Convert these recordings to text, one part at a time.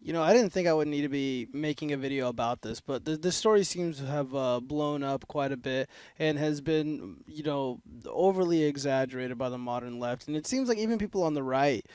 I didn't think I would need to be making a video about this, but this story seems to have blown up quite a bit and has been, overly exaggerated by the modern left. And it seems like even people on the right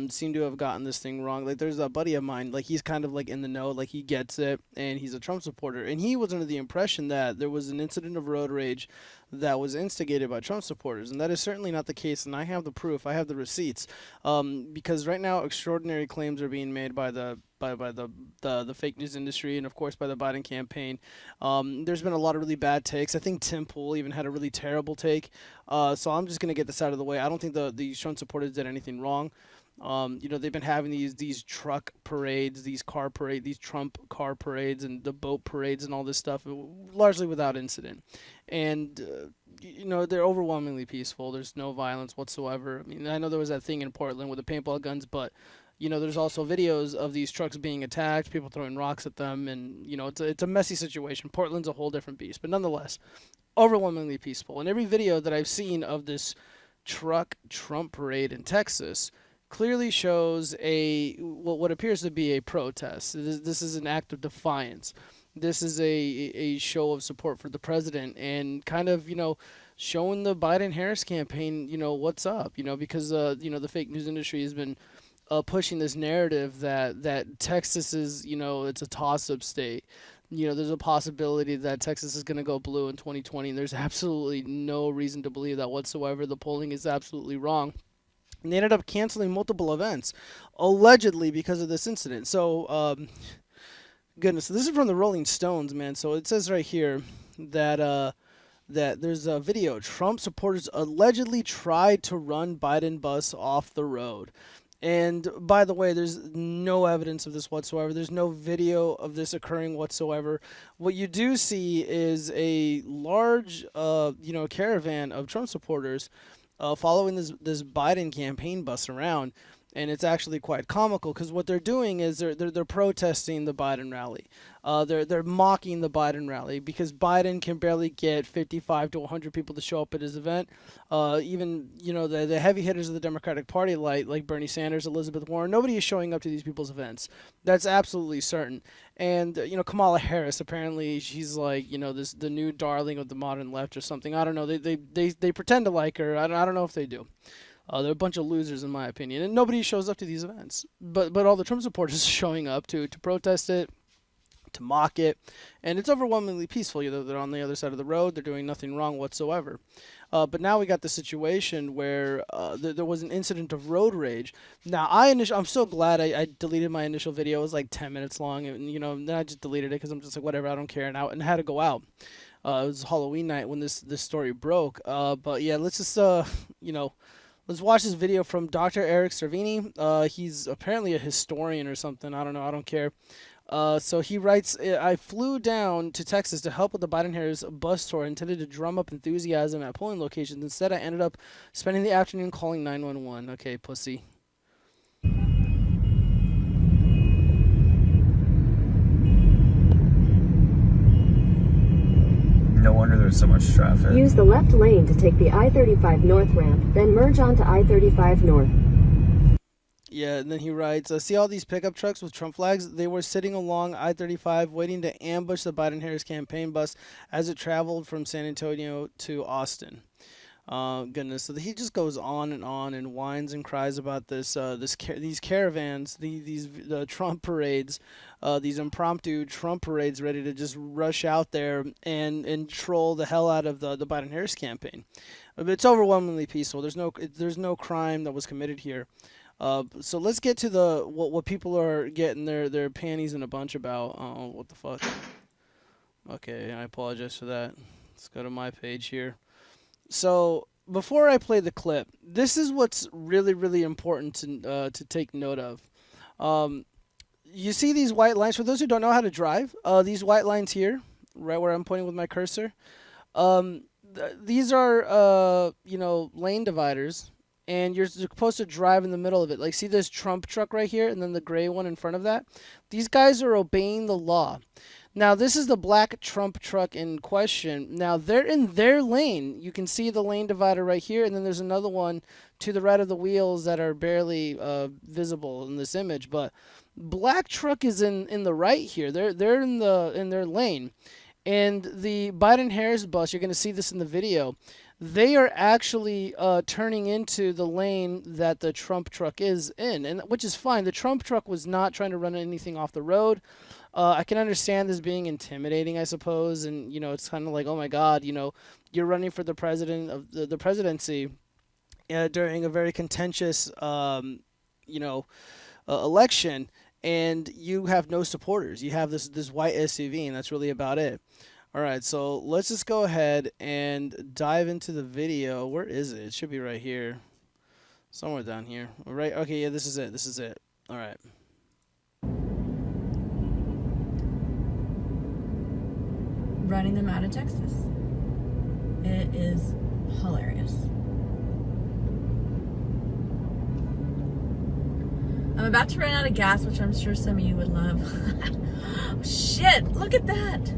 seem to have gotten this thing wrong. Like, there's a buddy of mine, like, he's kind of like in the know, like, he gets it, and he's a Trump supporter. And he was under the impression that there was an incident of road rage that was instigated by Trump supporters. And that is certainly not the case. And I have the proof, I have the receipts. Because right now extraordinary claims are being made by the fake news industry and of course by the Biden campaign. There's been a lot of really bad takes. I think Tim Pool even had a really terrible take. So I'm just gonna get this out of the way. I don't think the Trump supporters did anything wrong. They've been having these truck parades, these car parade, these Trump car parades, and the boat parades, and all this stuff, largely without incident. And they're overwhelmingly peaceful. There's no violence whatsoever. I mean, I know there was that thing in Portland with the paintball guns, but there's also videos of these trucks being attacked, people throwing rocks at them, and it's a messy situation. Portland's a whole different beast, but nonetheless, overwhelmingly peaceful. And every video that I've seen of this truck Trump parade in Texas clearly shows what appears to be a protest. This is an act of defiance. This is a show of support for the president and kind of, showing the Biden-Harris campaign, what's up, because, the fake news industry has been pushing this narrative that Texas is, it's a toss-up state. There's a possibility that Texas is going to go blue in 2020, and there's absolutely no reason to believe that whatsoever. The polling is absolutely wrong. And they ended up canceling multiple events, allegedly because of this incident. So, goodness, this is from the Rolling Stones, man. So it says right here that that there's a video. Trump supporters allegedly tried to run Biden bus off the road. And by the way, there's no evidence of this whatsoever. There's no video of this occurring whatsoever. What you do see is a large, caravan of Trump supporters following this Biden campaign bus around, and it's actually quite comical because what they're doing is they're protesting the Biden rally. They're mocking the Biden rally because Biden can barely get 55 to 100 people to show up at his event. Even the heavy hitters of the Democratic Party, like Bernie Sanders, Elizabeth Warren, nobody is showing up to these people's events. That's absolutely certain. And Kamala Harris, apparently she's like the new darling of the modern left or something. I don't know. They pretend to like her. I don't know if they do. They're a bunch of losers, in my opinion, and nobody shows up to these events. But all the Trump supporters are showing up to protest it, to mock it, and it's overwhelmingly peaceful. They're on the other side of the road. They're doing nothing wrong whatsoever. But now we got the situation where there was an incident of road rage. Now, I'm so glad I deleted my initial video. It was like 10 minutes long, and then I just deleted it because I'm just like, whatever, I don't care, and I had to go out. It was Halloween night when this story broke. But yeah, let's just let's watch this video from Dr. Eric Servini. He's apparently a historian or something. I don't know. I don't care. So he writes, I flew down to Texas to help with the Biden-Harris bus tour intended to drum up enthusiasm at polling locations. Instead, I ended up spending the afternoon calling 911. Okay, pussy. No wonder there's so much traffic. Use the left lane to take the I-35 North ramp, then merge onto I-35 North. Yeah, and then he writes, see all these pickup trucks with Trump flags? They were sitting along I-35 waiting to ambush the Biden-Harris campaign bus as it traveled from San Antonio to Austin. Goodness, so he just goes on and whines and cries about this, these caravans, the Trump parades, these impromptu Trump parades ready to just rush out there and troll the hell out of the Biden-Harris campaign. It's overwhelmingly peaceful. There's no crime that was committed here. So let's get to what people are getting their panties in a bunch about. Oh, what the fuck? Okay, I apologize for that. Let's go to my page here. So before I play the clip, this is what's really, really important to take note of. You see these white lines? For those who don't know how to drive, these white lines here, right where I'm pointing with my cursor, these are lane dividers, and you're supposed to drive in the middle of it. Like, see this Trump truck right here, and then the gray one in front of that? These guys are obeying the law. Now, this is the black Trump truck in question. Now, they're in their lane. You can see the lane divider right here, and then there's another one to the right of the wheels that are barely visible in this image. But black truck is in the right here. They're in their lane, and the Biden-Harris bus. You're going to see this in the video. They are actually turning into the lane that the Trump truck is in, and which is fine. The Trump truck was not trying to run anything off the road. I can understand this being intimidating, I suppose, and it's kind of like, oh my God, you're running for the president of the presidency during a very contentious, election, and you have no supporters. You have this white SUV, and that's really about it. All right, so let's just go ahead and dive into the video. Where is it? It should be right here, somewhere down here. Right? Okay, yeah, this is it. This is it. All right. Running them out of Texas. It is hilarious. I'm about to run out of gas, which I'm sure some of you would love. Shit, look at that.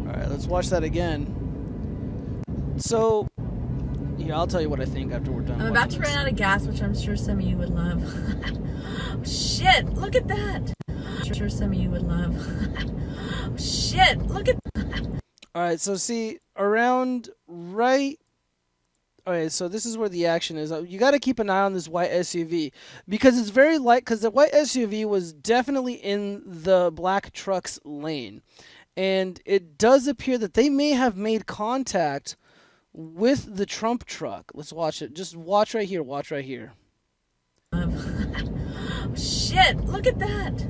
Alright, let's watch that again. So, yeah, I'll tell you what I think after we're done. I'm about to run out of gas, which I'm sure some of you would love. Shit, look at that. I'm sure some of you would love. Shit, look at that. Alright, so see, around right... Alright, so this is where the action is. You got to keep an eye on this white SUV because it's very light, because the white SUV was definitely in the black truck's lane. And it does appear that they may have made contact with the Trump truck. Let's watch it. Just watch right here. Watch right here. Shit, look at that.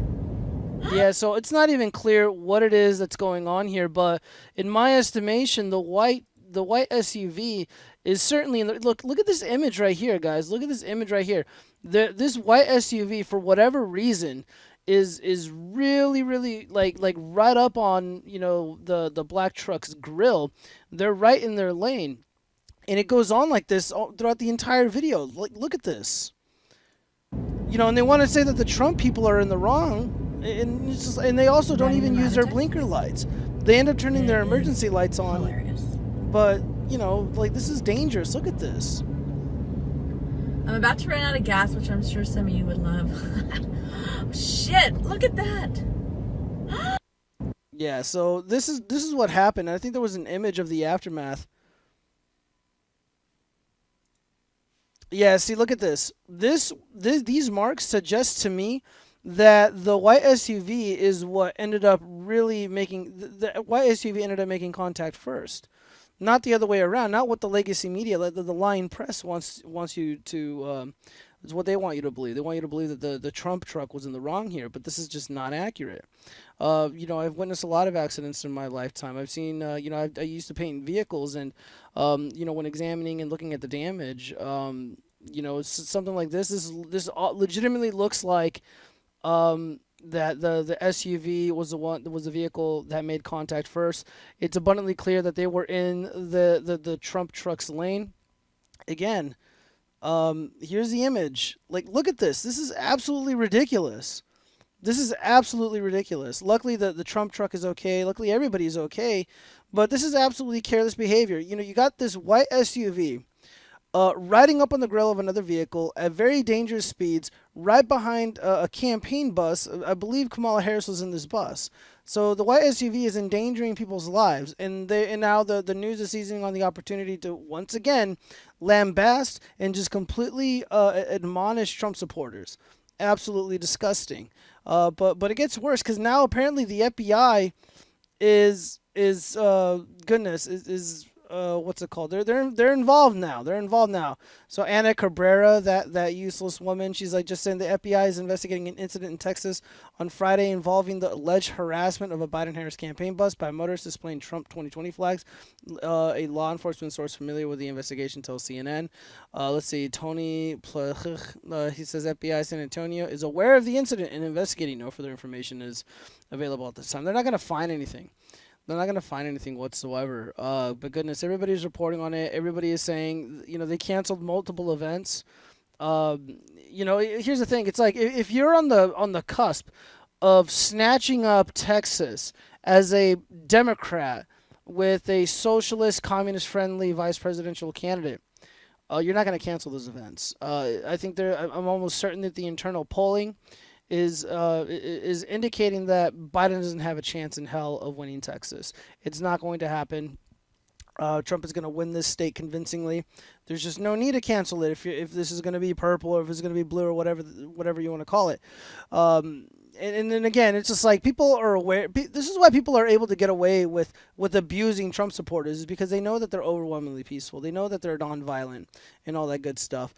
Yeah, so it's not even clear what it is that's going on here, but in my estimation, the white SUV is certainly in the, look at this image right here, guys. Look at this image right here. This white SUV, for whatever reason, is really like right up on the black truck's grill. They're right in their lane, and it goes on like this throughout the entire video. Like, look at this. And they want to say that the Trump people are in the wrong, and it's just, and they also don't even use their blinker lights. They end up turning their emergency lights on. Hilarious. But like, this is dangerous. Look at this. I'm about to run out of gas, which I'm sure some of you would love. Shit, look at that. Yeah, so this is what happened. I think there was an image of the aftermath. Yeah, see, look at this. These marks suggest to me that the white SUV is what ended up really making the white SUV ended up making contact first. Not the other way around. Not what the legacy media, the lying press wants you to. It's what they want you to believe. They want you to believe that the Trump truck was in the wrong here, but this is just not accurate. I've witnessed a lot of accidents in my lifetime. I've seen, I used to paint vehicles, and when examining and looking at the damage, it's something like this. This legitimately looks like that the SUV was the vehicle that made contact first. It's abundantly clear that they were in the Trump truck's lane. Again, here's the image. Like, look at this. This is absolutely ridiculous. This is absolutely ridiculous. Luckily, the Trump truck is okay. Luckily, everybody's okay. But this is absolutely careless behavior. You got this white SUV riding up on the grill of another vehicle at very dangerous speeds, right behind a campaign bus. I believe Kamala Harris was in this bus. So the white SUV is endangering people's lives, and now the news is seizing on the opportunity to once again lambast and just completely admonish Trump supporters. Absolutely disgusting. But it gets worse, because now apparently the FBI is what's it called? They're involved now. They're involved now. So Ana Cabrera, that useless woman, she's like just saying the FBI is investigating an incident in Texas on Friday involving the alleged harassment of a Biden-Harris campaign bus by motorists displaying Trump 2020 flags. A law enforcement source familiar with the investigation tells CNN. Let's see, Tony Plech, he says FBI San Antonio is aware of the incident and investigating. No further information is available at this time. They're not going to find anything. They're not going to find anything whatsoever. But goodness, everybody's reporting on it. Everybody is saying, they canceled multiple events. Here's the thing. It's like, if you're on the cusp of snatching up Texas as a Democrat with a socialist, communist-friendly vice presidential candidate, you're not going to cancel those events. I think I'm almost certain that the internal polling is indicating that Biden doesn't have a chance in hell of winning Texas. It's not going to happen. Trump is going to win this state convincingly. There's just no need to cancel it if this is going to be purple or if it's going to be blue or whatever you want to call it. And then again, it's just like people are aware. This is why people are able to get away with abusing Trump supporters, is because they know that they're overwhelmingly peaceful. They know that they're nonviolent and all that good stuff.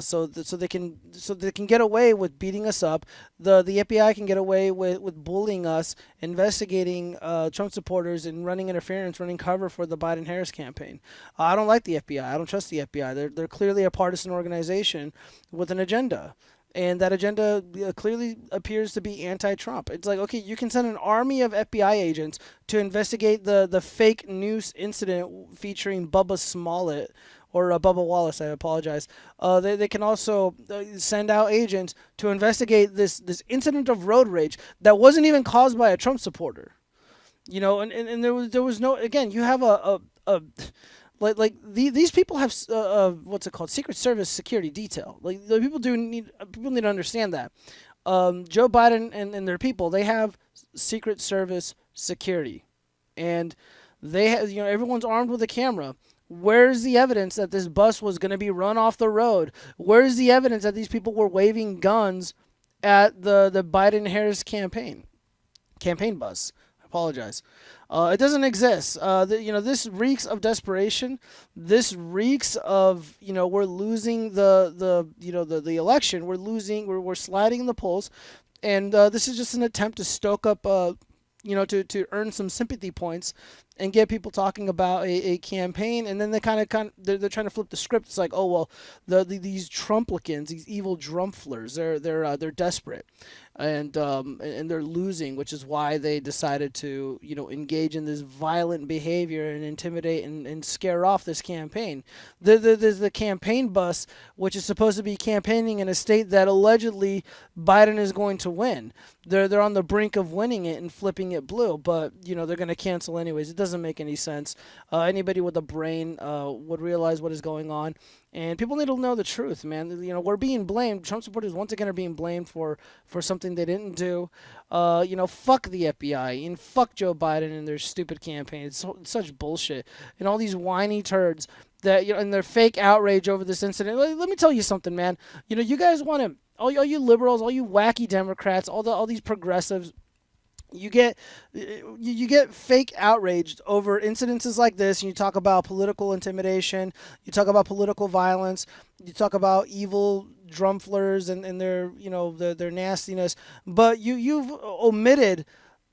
So they can get away with beating us up. The FBI can get away with bullying us, investigating Trump supporters, and running interference, running cover for the Biden-Harris campaign. I don't like the FBI. I don't trust the FBI. They're clearly a partisan organization with an agenda. And that agenda clearly appears to be anti-Trump. It's like, okay, you can send an army of FBI agents to investigate the fake news incident featuring Bubba Smollett, or Bubba Wallace, I apologize. They can also send out agents to investigate this incident of road rage that wasn't even caused by a Trump supporter. And there was no, again, you have these people have what's it called, Secret Service security detail. Like, the people need to understand that Joe Biden and their people, they have Secret Service security, and they have, everyone's armed with a camera. Where's the evidence that this bus was going to be run off the road? Where's the evidence that these people were waving guns at the Biden-Harris campaign bus? I apologize. It doesn't exist. This reeks of desperation. This reeks of, we're losing the election. We're losing. We're sliding in the polls, and this is just an attempt to stoke up, to earn some sympathy points and get people talking about a campaign. And then they're trying to flip the script. It's like, oh well, these Trumplicans, these evil Drumpflers, they're desperate. And they're losing, which is why they decided to engage in this violent behavior and intimidate and scare off this campaign. There's the campaign bus, which is supposed to be campaigning in a state that allegedly Biden is going to win. They're on the brink of winning it and flipping it blue, but they're going to cancel anyways. It doesn't make any sense. Anybody with a brain would realize what is going on. And people need to know the truth, man. We're being blamed. Trump supporters once again are being blamed for something they didn't do. Fuck the FBI and fuck Joe Biden and their stupid campaign. It's such bullshit. And all these whiny turds that and their fake outrage over this incident. Let me tell you something, man. You guys want to, all you liberals, all you wacky Democrats, all these progressives. You get fake outraged over incidences like this, and you talk about political intimidation, you talk about political violence, you talk about evil Drumflers and their their nastiness, but you've omitted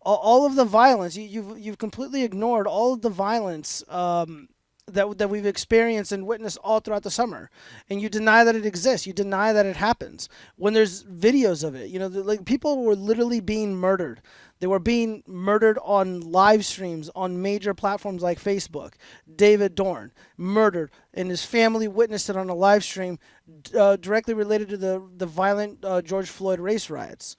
all of the violence. You've completely ignored all of the violence that we've experienced and witnessed all throughout the summer, and you deny that it exists. You deny that it happens when there's videos of it. Like, people were literally being murdered. They were being murdered on live streams on major platforms like Facebook. David Dorn, murdered, and his family witnessed it on a live stream directly related to the violent George Floyd race riots.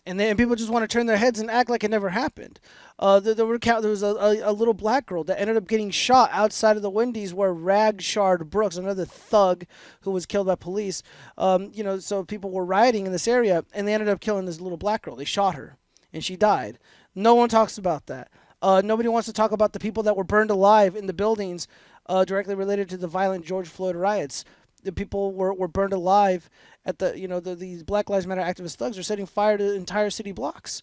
And people just want to turn their heads and act like it never happened. There was a little black girl that ended up getting shot outside of the Wendy's where Ragshard Brooks, another thug who was killed by police, so people were rioting in this area, and they ended up killing this little black girl. They shot her, and she died. No one talks about that. Nobody wants to talk about the people that were burned alive in the buildings directly related to the violent George Floyd riots. The people were burned alive at these Black Lives Matter activist thugs are setting fire to entire city blocks.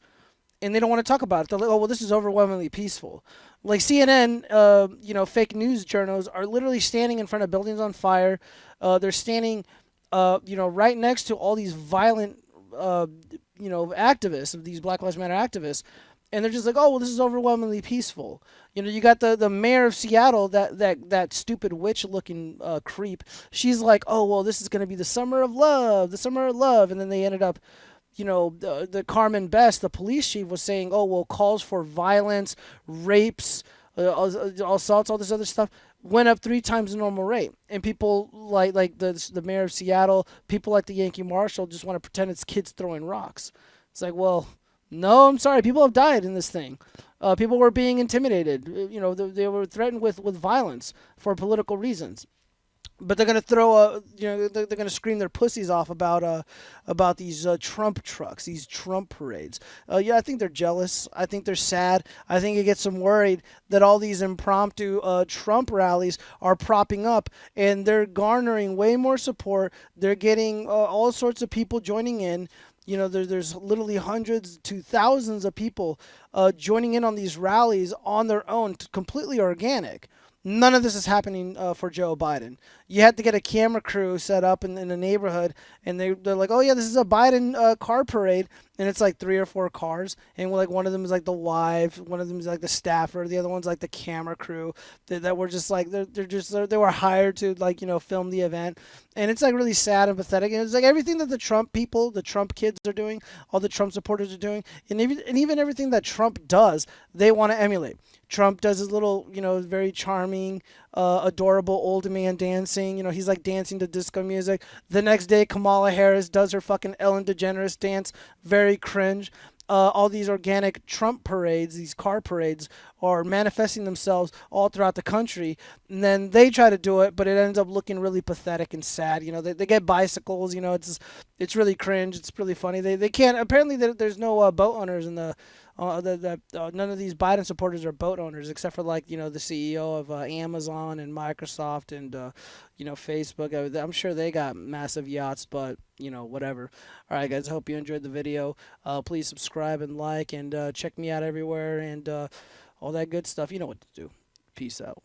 And they don't want to talk about it. They're like, oh, well, this is overwhelmingly peaceful. Like, CNN, fake news journals are literally standing in front of buildings on fire. They're standing, right next to all these violent, activists, of these Black Lives Matter activists. And they're just like, oh, well, this is overwhelmingly peaceful. You got the mayor of Seattle, that stupid witch-looking creep. She's like, oh, well, this is going to be the summer of love. And then they ended up, the Carmen Best, the police chief, was saying, oh, well, calls for violence, rapes, assaults, all this other stuff went up 3 times the normal rate. And people like the mayor of Seattle, people like the Yankee Marshal just want to pretend it's kids throwing rocks. It's like, well, no, I'm sorry. People have died in this thing. People were being intimidated. They were threatened with violence for political reasons. but they're gonna throw a, they're gonna scream their pussies off about these Trump trucks, these Trump parades. Yeah, I think they're jealous. I think they're sad. I think it gets them worried that all these impromptu Trump rallies are propping up, and they're garnering way more support. They're getting all sorts of people joining in. There's literally hundreds to thousands of people joining in on these rallies on their own, completely organic. None of this is happening for Joe Biden. You had to get a camera crew set up in the neighborhood, and they're like, oh yeah, this is a Biden car parade, and it's like 3 or 4 cars, and like one of them is like the wife, one of them is like the staffer, the other one's like the camera crew that were just like they were hired to like film the event, and it's like really sad and pathetic, and it's like everything that the Trump people, the Trump kids are doing, all the Trump supporters are doing, and even everything that Trump does, they want to emulate. Trump does his little, very charming, adorable old man dancing. He's like dancing to disco music. The next day, Kamala Harris does her fucking Ellen DeGeneres dance. Very cringe. All these organic Trump parades, these car parades, are manifesting themselves all throughout the country. And then they try to do it, but it ends up looking really pathetic and sad. They get bicycles. It's really cringe. It's really funny. They can't. Apparently, there's no boat owners in the. None of these Biden supporters are boat owners, except for like the CEO of Amazon and Microsoft and Facebook. I'm sure they got massive yachts, but whatever. All right, guys. I hope you enjoyed the video. Please subscribe and like, and check me out everywhere, and all that good stuff. You know what to do. Peace out.